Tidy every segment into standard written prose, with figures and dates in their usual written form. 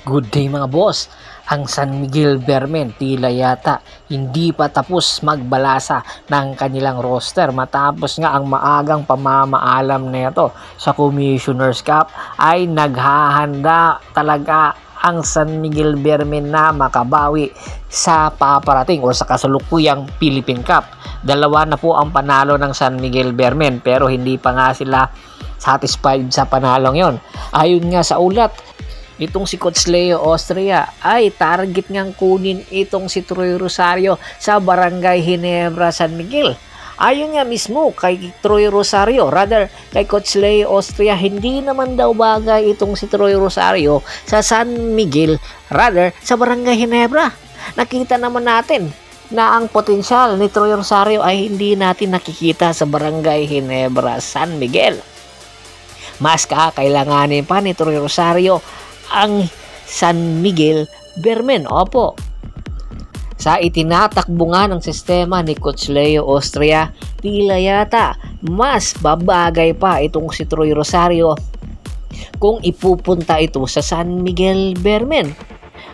Good day mga boss. Ang San Miguel Beermen tila yata hindi pa tapos magbalasa ng kanilang roster matapos nga ang maagang pamamaalam nito sa Commissioner's Cup ay naghahanda talaga ang San Miguel Beermen na makabawi sa paparating o sa kasalukuyang Philippine Cup. Dalawa na po ang panalo ng San Miguel Beermen pero hindi pa nga sila satisfied sa panalong yon. Ayon nga sa ulat, itong si Coach Leo Austria ay target ngang kunin itong si Troy Rosario sa Barangay Ginebra, San Miguel. Ayon nga mismo kay Troy Rosario, rather kay Coach Leo Austria, hindi naman daw bagay itong si Troy Rosario sa San Miguel, rather sa Barangay Ginebra. Nakita naman natin na ang potensyal ni Troy Rosario ay hindi natin nakikita sa Barangay Ginebra, San Miguel. Mas kakailanganin pa ni Troy Rosario ang San Miguel Beermen. Opo, sa itinatakbo nga ng sistema ni Coach Leo Austria, tila yata mas babagay pa itong si Troy Rosario kung ipupunta ito sa San Miguel Beermen.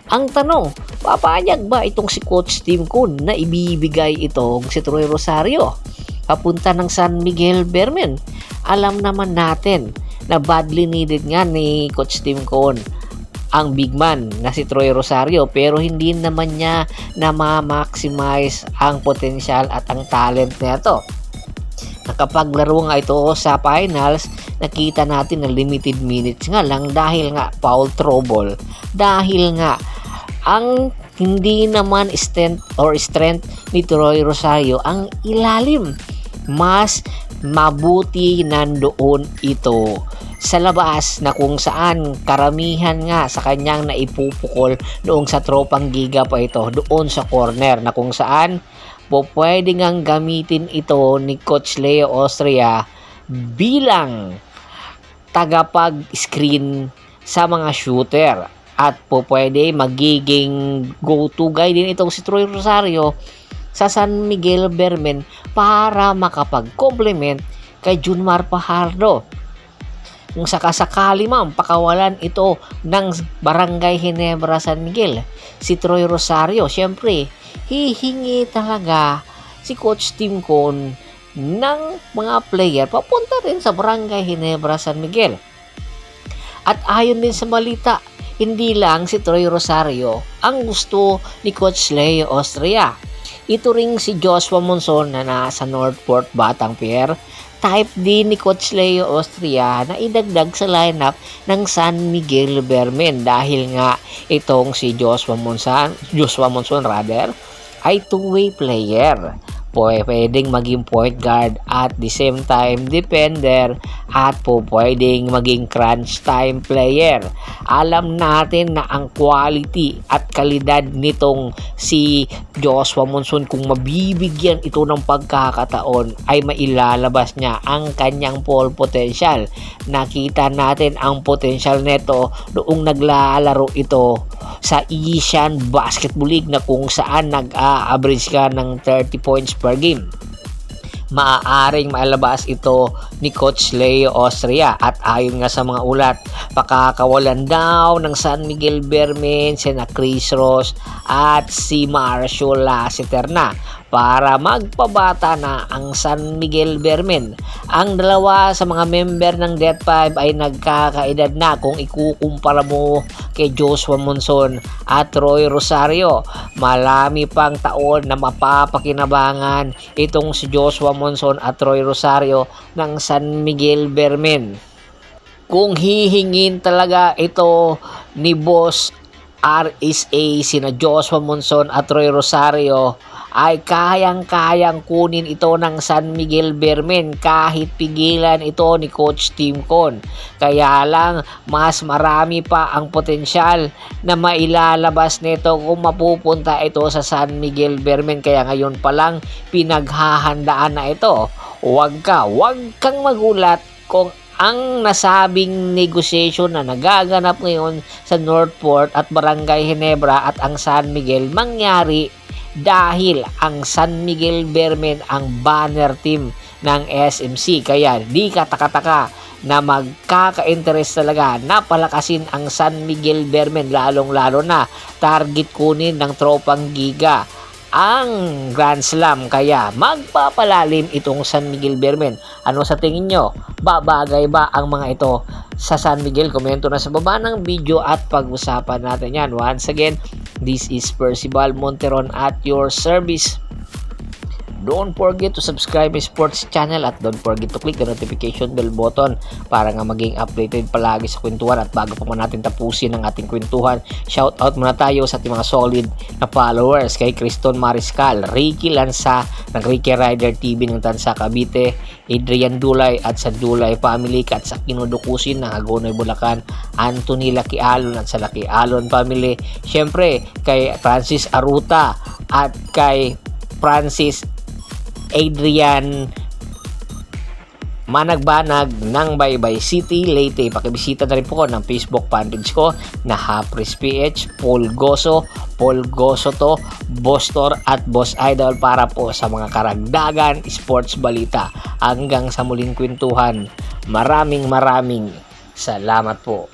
Ang tanong, papayag ba itong si Coach Tim Kun na ibibigay itong si Troy Rosario papunta ng San Miguel Beermen? Alam naman natin na badly needed nga ni Coach Tim Kun ang big man na si Troy Rosario, pero hindi naman niya na ma-maximize ang potensyal at ang talent nito. Nakapaglaro nga ito sa finals, nakita natin na limited minutes nga lang dahil nga foul trouble, dahil nga ang hindi naman strength ni Troy Rosario ang ilalim. Mas mabuti nandoon ito sa labas na kung saan karamihan nga sa kanyang naipupukol noong sa tropang giga pa ito doon sa corner, na kung saan pwede ngang gamitin ito ni Coach Leo Austria bilang tagapag-screen sa mga shooter, at pwede magiging go-to guy din itong si Troy Rosario sa San Miguel Beermen para makapag-complement kay Junmar Fajardo. Kung sakasakali man pakawalan ito ng Barangay Ginebra, San Miguel, si Troy Rosario, syempre hihingi talaga si Coach Tim Kun ng mga player papunta rin sa Barangay Ginebra, San Miguel. At ayon din sa balita, hindi lang si Troy Rosario ang gusto ni Coach Leo Austria. Ito ring si Joshua Monson na nasa Northport, Batanguer, type din ni Coach Leo Austria na idagdag sa lineup ng San Miguel Beermen, dahil nga itong si Joshua Monson ay two-way player. Pwedeng maging point guard at the same time defender, at pwedeng maging crunch time player. Alam natin na ang quality at kalidad nitong si Joshua Monson, kung mabibigyan ito ng pagkakataon, ay mailalabas niya ang kanyang full potential. Nakita natin ang potential nito noong naglalaro ito sa Asian Basketball League, na kung saan nag-average ka ng 30 points per game. Maaaring mailabas ito ni Coach Leo Austria, at ayon nga sa mga ulat, pakakawalan daw ng San Miguel Beermen sina Chris Ross at si Marcio Lassiter na para magpabata na ang San Miguel Beermen. Ang dalawa sa mga member ng Death 5 ay nagkakaedad na kung ikukumpara mo kay Joshua Monson at Troy Rosario. Marami pang taon na mapapakinabangan itong si Joshua Monson at Troy Rosario ng San Miguel Beermen. Kung hihingin talaga ito ni Boss RSA sina Joshua Monson at Troy Rosario, ay kayang-kayang kunin ito ng San Miguel Beermen kahit pigilan ito ni Coach Tim Kun. Kaya lang mas marami pa ang potensyal na mailalabas nito kung mapupunta ito sa San Miguel Beermen. Kaya ngayon pa lang pinaghahandaan na ito. Huwag kang magulat kung ang nasabing negotiation na nagaganap ngayon sa Northport at Barangay Ginebra at ang San Miguel mangyari dahil ang San Miguel Beermen ang banner team ng SMC. Kaya di ka taka-taka na magkaka-interest talaga na palakasin ang San Miguel Beermen, lalong-lalo na target kunin ng tropang Giga ang Grand Slam, kaya magpapalalim itong San Miguel Beermen. Ano sa tingin nyo? Babagay ba ang mga ito sa San Miguel? Komento na sa baba ng video at pag-usapan natin yan. Once again, this is Percival Monteron at your service. Don't forget to subscribe my sports channel at don't forget to click the notification bell button para nga maging updated palagi sa kwentuhan. At bago pa natin tapusin ang ating kwentuhan, shout out muna tayo sa ating mga solid na followers kay Criston Mariscal, Ricky Lanza ng Ricky Rider TV ng Tansa Cavite, Adrian Dulay at sa Dulay Family, at sa Kinudukusin ng Hagonoy Bulacan, Anthony Lakialon at sa Lakialon Family, syempre kay Francis Aruta at kay Francis Adrian Managbanag ng Baybay City, Leyte. Pakibisita na rin po ko ng Facebook fanpage ko na Hapris PH, Paul Goso to, Bostor at Boss Idol para po sa mga karagdagan sports balita. Hanggang sa muling kwentuhan, maraming salamat po.